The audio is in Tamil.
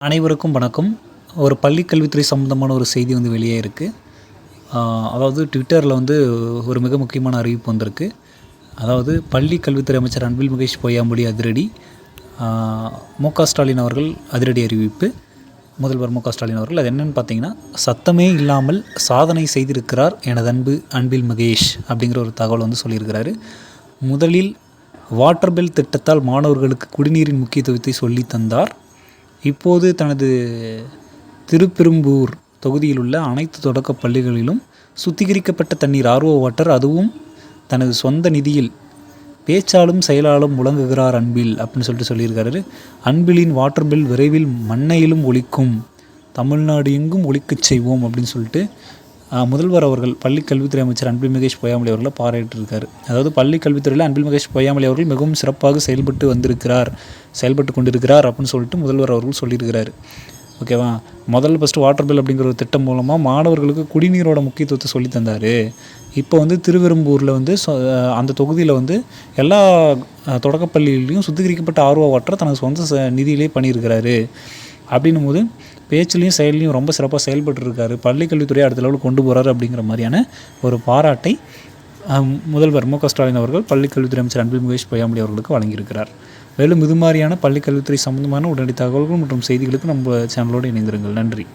அனைவருக்கும் வணக்கம். ஒரு பள்ளி கல்வித்துறை சம்மந்தமான ஒரு செய்தி வெளியே இருக்குது. அதாவது ட்விட்டரில் ஒரு மிக முக்கியமான அறிவிப்பு வந்திருக்கு. அதாவது பள்ளி கல்வித்துறை அமைச்சர் அன்பில் மகேஷ் பொய்யாமொழி அதிரடி. மு.க. ஸ்டாலின் அவர்கள் அதிரடி அறிவிப்பு. முதல்வர் மு.க. ஸ்டாலின் அவர்கள் அது என்னென்னு பார்த்தீங்கன்னா, சத்தமே இல்லாமல் சாதனை செய்திருக்கிறார் எனது அன்பில் மகேஷ் அப்படிங்கிற ஒரு தகவல் சொல்லியிருக்கிறாரு. முதலில் வாட்டர் பெல் திட்டத்தால் மாணவர்களுக்கு குடிநீரின் முக்கியத்துவத்தை சொல்லி தந்தார். இப்போது தனது திருப்பெரும்பூர் தொகுதியில் உள்ள அனைத்து தொடக்க பள்ளிகளிலும் சுத்திகரிக்கப்பட்ட தண்ணீர் வாட்டர், அதுவும் தனது சொந்த நிதியில் பேச்சாலும் செயலாலும் முழங்குகிறார் அன்பில் அப்படின்னு சொல்லியிருக்காரு. அன்பிலின் வாட்டர் பில் விரைவில் மண்ணையிலும் ஒழிக்கும், தமிழ்நாடு எங்கும் ஒழிக்கச் செய்வோம் அப்படின்னு சொல்லிட்டு முதல்வர் அவர்கள் பள்ளி கல்வித்துறை அமைச்சர் அன்பில் மகேஷ் பொய்யாமொழி அவர்களை பாராட்டியிருக்காரு. அதாவது பள்ளி கல்வித்துறையில் அன்பில் மகேஷ் பொய்யாமொழி அவர்கள் மிகவும் சிறப்பாக செயல்பட்டு கொண்டிருக்கிறார் அப்படின்னு சொல்லிட்டு முதல்வர் அவர்கள் சொல்லியிருக்கிறாரு. ஓகேவா. ஃபஸ்ட்டு வாட்டர் பில் அப்படிங்கிற ஒரு திட்டம் மூலமாக மாணவர்களுக்கு குடிநீரோட முக்கியத்துவத்தை சொல்லி தந்தார். இப்போ திருவெரும்பூரில் அந்த தொகுதியில் எல்லா தொடக்கப்பள்ளியிலையும் சுத்திகரிக்கப்பட்ட வாட்டரை தனது சொந்த நிதியிலே பண்ணியிருக்கிறாரு. அப்படின்னும் போது பேச்சுலையும் செயலையும் ரொம்ப சிறப்பாக செயல்பட்டுருக்காரு. பள்ளி கல்வித்துறையை அடுத்த லெவலுக்கு கொண்டு போகிறாரு அப்படிங்கிற மாதிரியான ஒரு பாராட்டை முதல்வர் மு.க. ஸ்டாலின் அவர்கள் பள்ளி கல்வித்துறை அமைச்சர் அன்பில் மகேஷ் பொய்யாமொழி அவர்களுக்கு வழங்கியிருக்கிறார். மேலும் இது மாதிரியான பள்ளி கல்வித்துறை சம்பந்தமான உடனடி தகவல்கள் மற்றும் செய்திகளுக்கு நம்ம சேனலோடு இணைந்திருங்கள். நன்றி.